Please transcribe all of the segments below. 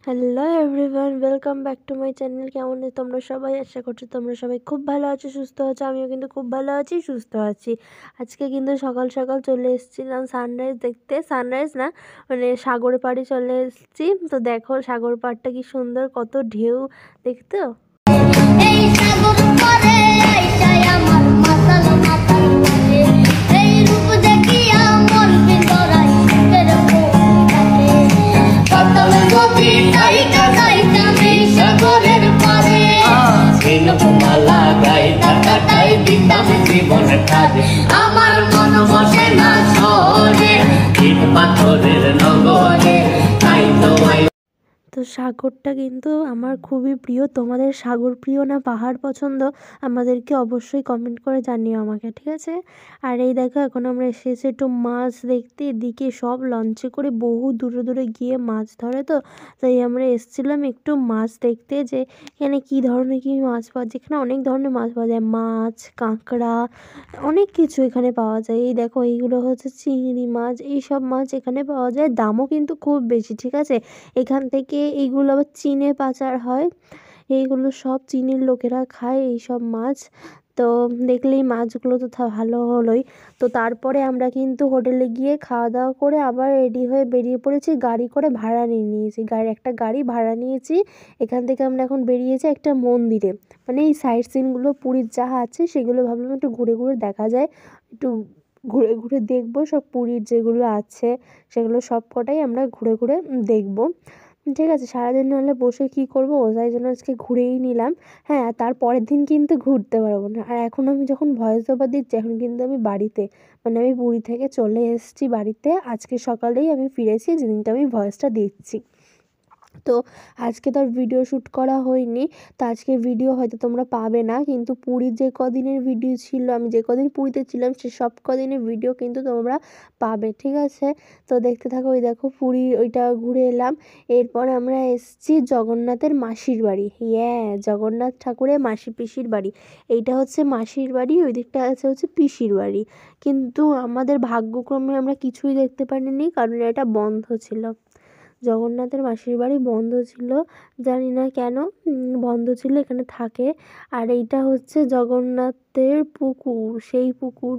Hello everyone, welcome back to my channel. কেমন আছো তোমরা সবাই? আশা করছি তোমরা সবাই খুব ভালো আছো, সুস্থ আছো। আমিও কিন্তু খুব ভালো আছি, সুস্থ আছি। আজকে কিন্তু সকাল সকাল চলে এসেছিলাম সানরাইজ দেখতে। সানরাইজ না, মানে সাগর পাড়ে চলে এসেছি। তো দেখো সাগর পাড়টা কি সুন্দর, কত ঢেউ দেখতে। এই সাগর পারে আইসাই আমার মাতাল মাতাল লাগে, এই রূপ দেখিয়া মন বিন্দরাই পাতাল নদী গাইতা গাইতা এই সাগরের পারে মালা গাইতা কাটাই দিতাম জীবন কাজে। আমার মন বসে না শহরে, ইট পাথরের নগরে, তাই তো তো সাগরটা কিন্তু আমার খুবই প্রিয়। তোমাদের সাগর প্রিয় না পাহাড় পছন্দ? আমাদেরকে অবশ্যই কমেন্ট করে জানিও আমাকে, ঠিক আছে? আর এই দেখো এখন আমরা এসেছি একটু মাছ দেখতে। এদিকে সব লঞ্চে করে বহু দূরে দূরে গিয়ে মাছ ধরে, তো তাই আমরা এসেছিলাম একটু মাছ দেখতে, যে এখানে কী ধরনের কী মাছ পাওয়া যায়। এখানে অনেক ধরনের মাছ পাওয়া যায়, মাছ, কাঁকড়া, অনেক কিছু এখানে পাওয়া যায়। এই দেখো এইগুলো হচ্ছে চিংড়ি মাছ, এইসব মাছ এখানে পাওয়া যায়। দামও কিন্তু খুব বেশি, ঠিক আছে? এখান থেকে এইগুলো আবার চীনে পাচার হয়, এইগুলো সব চীনের লোকেরা খায় এইসব মাছ। তো দেখলেই মাছগুলো তো ভালো হলোই। তো তারপরে আমরা কিন্তু হোটেলে গিয়ে খাওয়া দাওয়া করে আবার রেডি হয়ে বেরিয়ে পড়েছি। গাড়ি করে ভাড়া নিয়েছি, একটা গাড়ি ভাড়া নিয়েছি। এখান থেকে আমরা এখন বেরিয়েছি একটা মন্দিরে, মানে এই সাইট সিনগুলো পুরীর যা আছে সেগুলো ভাবলাম একটু ঘুরে ঘুরে দেখা যায়, একটু ঘুরে ঘুরে দেখবো সব পুরীর যেগুলো আছে সেগুলো সব কটাই আমরা ঘুরে ঘুরে দেখবো, ঠিক আছে? সারাদিন নাহলে বসে কী করবো, তাই জন্য আজকে ঘুরেই নিলাম। হ্যাঁ, তার পরের দিন কিন্তু ঘুরতে পারবো না। আর এখন আমি যখন ভয়েস ওভার দিচ্ছি, এখন কিন্তু আমি বাড়িতে, মানে আমি পুরী থেকে চলে এসেছি বাড়িতে। আজকে সকালেই আমি ফিরেছি, যেদিনটা আমি ভয়েসটা দিচ্ছি। তো আজকে তো আর ভিডিও শ্যুট করা হয়নি, তো আজকে ভিডিও হয়তো তোমরা পাবে না, কিন্তু পুরীর যে কদিনের ভিডিও ছিল, আমি যে কদিন পুরীতে ছিলাম সে সব কদিনের ভিডিও কিন্তু তোমরা পাবে, ঠিক আছে? তো দেখতে থাকো। ওই দেখো পুরী ওইটা ঘুরে এলাম। এরপর আমরা এসেছি জগন্নাথের মাসির বাড়ি। জগন্নাথ ঠাকুরের মাসি পিসির বাড়ি। এইটা হচ্ছে মাসির বাড়ি, ওই দিকটা আছে হচ্ছে পিসির বাড়ি। কিন্তু আমাদের ভাগ্যক্রমে আমরা কিছুই দেখতে পারিনি, কারণ এটা বন্ধ ছিল। জগন্নাথের মাসির বাড়ি বন্ধ ছিল, জানি না কেন বন্ধ ছিল, এখানে থাকে। আর এইটা হচ্ছে জগন্নাথের পুকুর, সেই পুকুর।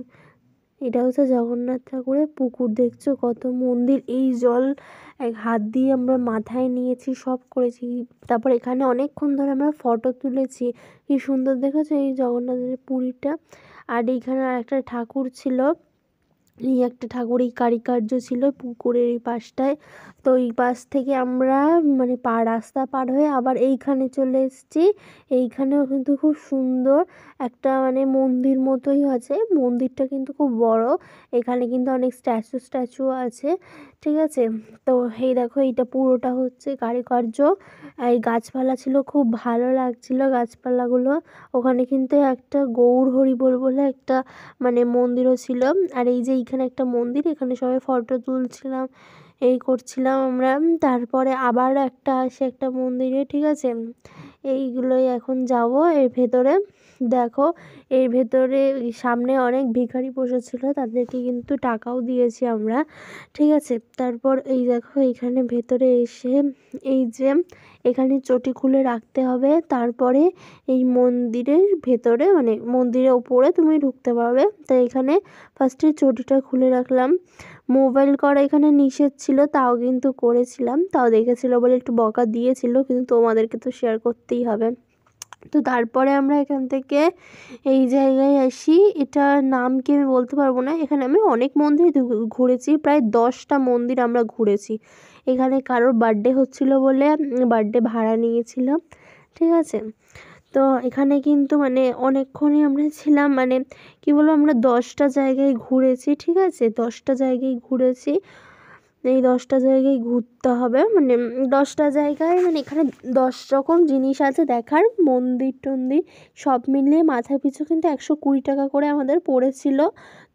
এটা হচ্ছে জগন্নাথ ঠাকুরের পুকুর, দেখছো কত মন্দির। এই জল এক হাত দিয়ে আমরা মাথায় নিয়েছি, সব করেছি। তারপর এখানে অনেকক্ষণ ধরে আমরা ফটো তুলেছি। কি সুন্দর দেখেছো এই জগন্নাথের পুরীটা। আর এইখানে আর একটা ঠাকুর ছিল, এই একটা ঠাকুর, এই কারুকার্য ছিল পুকুরের এই পাশটায়। তো এই পাশ থেকে আমরা মানে রাস্তা পার হয়ে আবার এইখানে চলে এসেছি। এইখানেও কিন্তু খুব সুন্দর একটা মানে মন্দির মতোই আছে, মন্দিরটা কিন্তু খুব বড়। এখানে কিন্তু অনেক স্ট্যাচু আছে, ঠিক আছে? তো এই দেখো এইটা পুরোটা হচ্ছে কারুকার্য। এই গাছপালা ছিল, খুব ভালো লাগছিল গাছপালাগুলো। ওখানে কিন্তু একটা গৌর হরিবোল বলে একটা মানে মন্দিরও ছিল। আর এই যে এইখানে একটা মন্দির, এখানে সবাই ফটো তুলছিলাম, এই করছিলাম আমরা। তারপরে আবার একটা আসে একটা মন্দিরে, ঠিক আছে? এইগুলোই এখন যাব এর ভেতরে। দেখো এর ভেতরে সামনে অনেক ভিখারি বসেছিল, তাদেরকে কিন্তু টাকাও দিয়েছি আমরা, ঠিক আছে? তারপর এই দেখো এইখানে ভেতরে এসে এই যে এখানে চটি খুলে রাখতে হবে, তারপরে এই মন্দিরের ভেতরে মানে মন্দিরের উপরে তুমি ঢুকতে পারবে। তাই এখানে ফার্স্টে চটিটা খুলে রাখলাম। মোবাইল করা এখানে নিষেধ ছিল, তাও কিন্তু করেছিলাম, তাও দেখেছিল বলে একটু বকা দিয়েছিল, কিন্তু তোমাদেরকে তো শেয়ার করতেই হবে। তো তারপরে আমরা এখান থেকে এই জায়গায় আসি, এটার নাম কি আমি বলতে পারবো না। এখানে আমি অনেক মন্দির ঘুরেছি, প্রায় 10টা মন্দির আমরা ঘুরেছি। এখানে কারোর বার্থডে হচ্ছিল বলে বার্থডে ভাড়া নিয়েছিলাম, ঠিক আছে? তো এখানে কিন্তু মানে অনেকক্ষণই আমরা ছিলাম, মানে কি বলবো, আমরা 10টা জায়গায় ঘুরেছি, ঠিক আছে? 10টা জায়গায় ঘুরেছি। এই 10টা জায়গায় ঘুরতে হবে, মানে 10টা জায়গায়, মানে এখানে 10 রকম জিনিস আছে দেখার, মন্দির টন্দির সব মিলিয়ে মাথা পিছু কিন্তু 120 টাকা করে আমাদের পড়েছিল।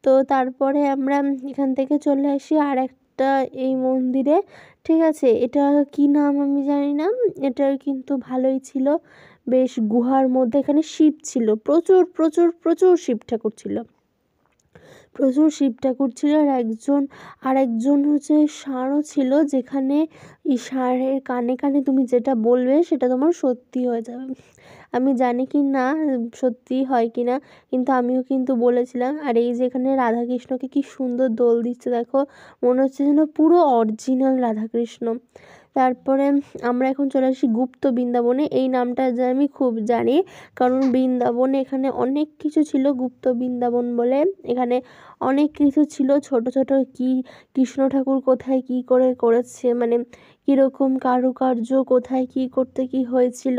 তো তারপরে আমরা এখান থেকে চলে আসি আর একটা এই মন্দিরে, ঠিক আছে? এটা কি নাম আমি জানি না। এটা কিন্তু ভালোই ছিল, বেশ গুহার মধ্যে। এখানে শিব ছিল, প্রচুর প্রচুর প্রচুর শিব ঠাকুর ছিল, প্রচুর শিব ঠাকুর ছিল, আর একজন হচ্ছে ষাঁড়ও ছিল, যেখানে এই ষাঁড়ের কানে কানে তুমি যেটা বলবে সেটা তোমার সত্যি হয়ে যাবে। আমি জানি কি না সত্যি হয় কি না, কিন্তু আমিও কিন্তু বলেছিলাম। আর এই যে এখানে রাধাকৃষ্ণকে কি সুন্দর দোল দিচ্ছে দেখো, মনে হচ্ছে যেন পুরো অরিজিনাল রাধাকৃষ্ণ। তারপরে আমরা এখন চলে আসি গুপ্ত বৃন্দাবনে। এই নামটা যে আমি খুব জানি, কারণ বৃন্দাবনে এখানে অনেক কিছু ছিল গুপ্ত বৃন্দাবন বলে। এখানে অনেক কিছু ছিল, ছোট ছোট কি কৃষ্ণ ঠাকুর কোথায় কি করে করেছে, মানে কীরকম কারুকার্য, কোথায় কি করতে কি হয়েছিল,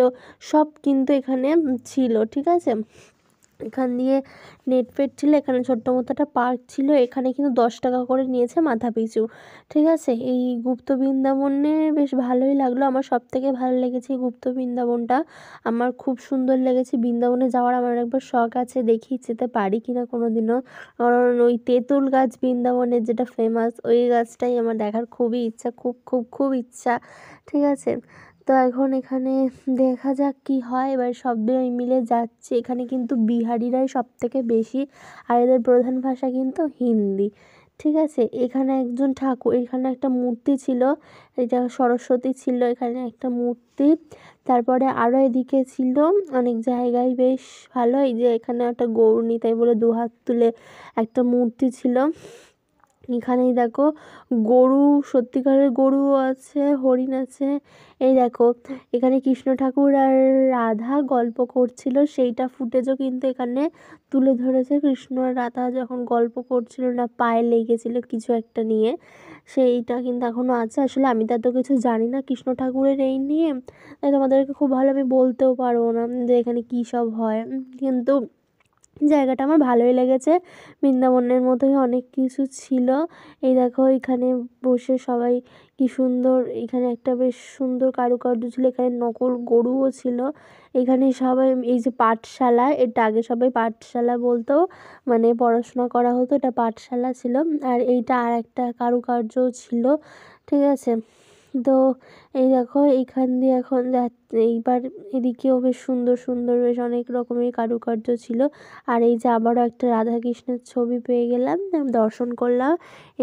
সব কিন্তু এখানে ছিল। ঠিক আছে, এখান দিয়ে নেট ফেট ছিল, এখানে ছোট্ট মতো একটা পার্ক ছিল, এখানে কিন্তু 10 টাকা করে নিয়েছে মাথা পিছু। ঠিক আছে, এই গুপ্ত বৃন্দাবনে বেশ ভালোই লাগলো, আমার সব থেকে ভালো লেগেছে এই গুপ্ত বৃন্দাবনটা। আমার খুব সুন্দর লেগেছে। বৃন্দাবনে যাওয়ার আমার একবার শখ আছে, দেখি যেতে পারি কিনা কোনো দিনও, কারণ ওই তেঁতুল গাছ বৃন্দাবনের যেটা ফেমাস, ওই গাছটাই আমার দেখার খুবই ইচ্ছা, খুব খুব খুব ইচ্ছা। ঠিক আছে, তো এখন এখানে দেখা যাক কি হয়। এবার সবাই মিলে যাচ্ছে, এখানে কিন্তু বিহারিরাই সব থেকে বেশি, আর এদের প্রধান ভাষা কিন্তু হিন্দি। ঠিক আছে, এখানে একজন ঠাকুর, এখানে একটা মূর্তি ছিল, এটা সরস্বতী ছিল, এখানে একটা মূর্তি। তারপরে আরও এদিকে ছিল অনেক জায়গায় বেশ ভালো, এই যে এখানে একটা গৌর তাই বলে দুহাত তুলে একটা মূর্তি ছিল। এখানেই দেখো গরু, সত্যিকারের গরুও আছে, হরিণ আছে। এই দেখো এখানে কৃষ্ণ ঠাকুর আর রাধা গল্প করছিল, সেইটা ফুটেজও কিন্তু এখানে তুলে ধরেছে। কৃষ্ণ আর রাধা যখন গল্প করছিল, না পায়ে লেগেছিল কিছু একটা নিয়ে, সেইটা কিন্তু এখনও আছে। আসলে আমি তো এত কিছু জানি না কৃষ্ণ ঠাকুরের এই নিয়ে, তাই তোমাদেরকে খুব ভালো আমি বলতেও পারবো না যে এখানে কী সব হয়, কিন্তু জায়গাটা আমার ভালোই লেগেছে। বৃন্দাবনের মতোই অনেক কিছু ছিল। এই দেখো এখানে বসে সবাই কি সুন্দর, এখানে একটা বেশ সুন্দর কারুকার্য ছিল, এখানে নকল গরুও ছিল। এখানে সবাই এই যে পাঠশালা, এটা আগে সবাই পাঠশালা বলতো, মানে পড়াশোনা করা হতো, এটা পাঠশালা ছিল। আর এইটা আর একটা কারুকার্যও ছিল। ঠিক আছে, তো এই দেখো এইখান দিয়ে এখন এইবার এদিকেও বেশ সুন্দর সুন্দর বেশ অনেক রকমের কারুকার্য ছিল। আর এই যে আবারও একটা রাধা কৃষ্ণের ছবি পেয়ে গেলাম, দর্শন করলাম।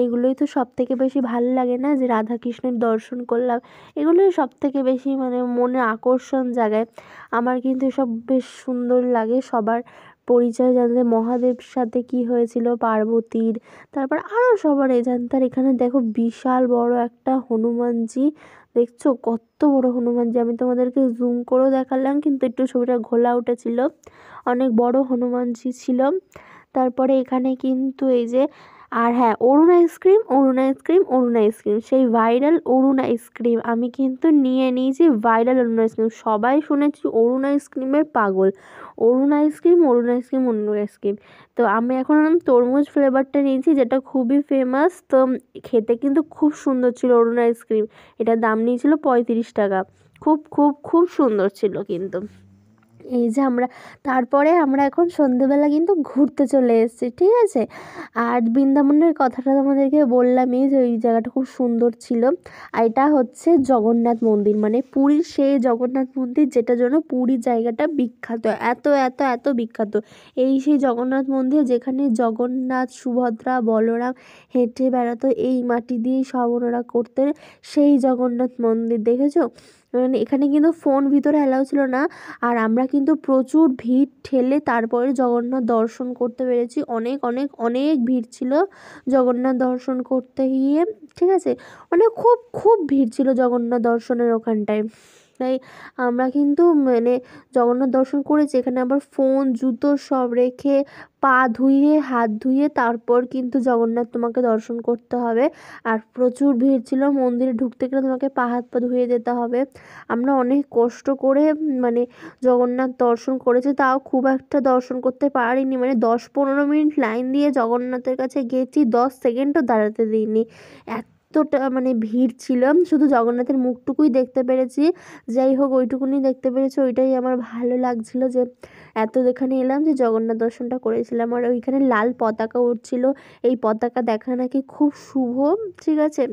এগুলোই তো সব থেকে বেশি ভালো লাগে না, যে রাধা কৃষ্ণের দর্শন করলাম, এগুলোই সব থেকে বেশি মানে মনে আকর্ষণ জাগায়। আমার কিন্তু এসব বেশ সুন্দর লাগে। সবার পরিচয় জানতে, মহাদেব সাথে কি হয়েছিল পার্বতীর, তারপর আরও সবার এই জানতে। আর এখানে দেখো বিশাল বড় একটা হনুমানজি, দেখছো কত বড় হনুমানজি, আমি তোমাদেরকে জুম করেও দেখালাম, কিন্তু একটু ছবিটা ঘোলা উঠেছিল, অনেক বড় হনুমানজি ছিল। তারপরে এখানে কিন্তু এই যে, আর হ্যাঁ, অরুণ আইসক্রিম, অরুণ আইসক্রিম, অরুণ আইসক্রিম, সেই ভাইরাল অরুণ আইসক্রিম আমি কিন্তু নিয়ে নিয়েছি, ভাইরাল অরুণ আইসক্রিম। সবাই শুনেছি অরুণ আইসক্রিমের পাগল, অরুণ আইসক্রিম, অরুণ আইসক্রিম, অরুণ আইসক্রিম। তো আমি এখন তরমুজ ফ্লেভারটা নিয়েছি, যেটা খুবই ফেমাস। তো খেতে কিন্তু খুব সুন্দর ছিল অরুণ আইসক্রিম, এটার দাম নিয়েছিল 35 টাকা। খুব খুব খুব সুন্দর ছিল কিন্তু। এই যে তারপরে আমরা এখন সন্ধেবেলা কিন্তু ঘুরতে চলে এসেছি। ঠিক আছে, আর বৃন্দাবনের কথাটা তোমাদেরকে বললামই যে ওই জায়গাটা খুব সুন্দর ছিল। আর এটা হচ্ছে জগন্নাথ মন্দির, মানে পুরীর সেই জগন্নাথ মন্দির, যেটার জন্য পুরী জায়গাটা বিখ্যাত, এত এত এত বিখ্যাত। এই সেই জগন্নাথ মন্দির যেখানে জগন্নাথ, সুভদ্রা, বলরাম হেঁটে বেড়াতো, এই মাটি দিয়েই সব ওনারা করতেন, সেই জগন্নাথ মন্দির দেখেছো। মানে এখানে কিন্তু ফোন ভিতরে অ্যালাউ ছিল না, আর আমরা কিন্তু প্রচুর ভিড় ঠেলে তারপরে জগন্নাথ দর্শন করতে পেরেছি। অনেক অনেক অনেক ভিড় ছিল জগন্নাথ দর্শন করতে গিয়ে। ঠিক আছে, মানে খুব খুব ভিড় ছিল জগন্নাথ দর্শনের ওখানটায়। তাই আমরা কিন্তু মানে জগন্নাথ দর্শন করেছি। এখানে আবার ফোন, জুতো সব রেখে, পা ধুয়ে, হাত ধুয়ে তারপর কিন্তু জগন্নাথ তোমাকে দর্শন করতে হবে। আর প্রচুর ভিড় ছিল, মন্দিরে ঢুকতে গেলে তোমাকে পা হাত পা ধুয়ে যেতে হবে। আমরা অনেক কষ্ট করে মানে জগন্নাথ দর্শন করেছি, তাও খুব একটা দর্শন করতে পারিনি, মানে 10-15 মিনিট লাইন দিয়ে জগন্নাথের কাছে গেছি, 10 সেকেন্ডও দাঁড়াতে দিইনি, এতটা মানে ভিড় ছিল। শুধু জগন্নাথের মুখটুকুই দেখতে পেরেছি, যাই হোক ওইটুকুনি দেখতে পেরেছি, ওইটাই আমার ভালো লাগছিল, যে এত এখানে এলাম যে জগন্নাথ দর্শনটা করেছিলাম। আর ওইখানে লাল পতাকা উঠছিল, এই পতাকা দেখা নাকি খুব শুভ। ঠিক আছে,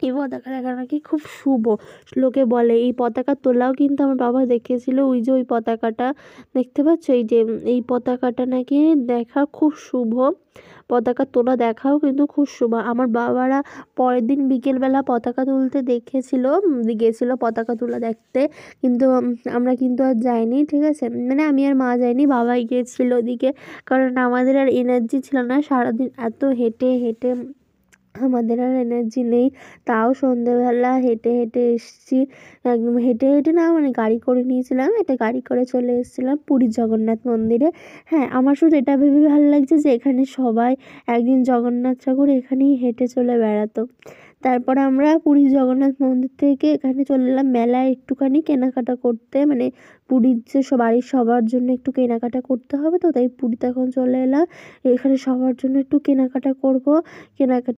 এই পতাকা দেখা নাকি খুব শুভ, লোকে বলে। এই পতাকা তোলাও কিন্তু আমার বাবা দেখেছিল, ওই যে ওই পতাকাটা দেখতে পাচ্ছ, এই যে এই পতাকাটা নাকি দেখা খুব শুভ, পতাকা তোলা দেখাও কিন্তু খুব আমার বাবারা পরের দিন বিকেলবেলা পতাকা তুলতে গেছিলো পতাকা তোলা দেখতে, কিন্তু আমরা কিন্তু আর যাইনি, ঠিক আছে, মানে আমি আর মা যাইনি, বাবাই গিয়েছিল ওদিকে, কারণ আমাদের আর এনার্জি ছিল না সারাদিন এত হেঁটে হেঁটে, আমাদের আর এনার্জি নেই। তাও সন্ধেবেলা হেঁটে হেঁটে এসেছি, একদম হেঁটে হেঁটে না, মানে গাড়ি করে নিয়েছিলাম, এটা গাড়ি করে চলে এসেছিলাম পুরীর জগন্নাথ মন্দিরে। হ্যাঁ, আমার শুধু এটা ভেবে ভালো লাগছে যে এখানে সবাই একদিন জগন্নাথ ঠাকুর এখানেই হেঁটে চলে বেড়াতো। তারপর আমরা পুরীর জগন্নাথ মন্দির থেকে এখানে চলে এলাম মেলায় একটুখানি কেনাকাটা করতে, মানে পুরীর যে বাড়ির সবার জন্য একটু কেনাকাটা করতে হবে, তো তাই পুরীতে এখন চলে এলাম, এখানে সবার জন্য একটু কেনাকাটা করব। কেনাকাটা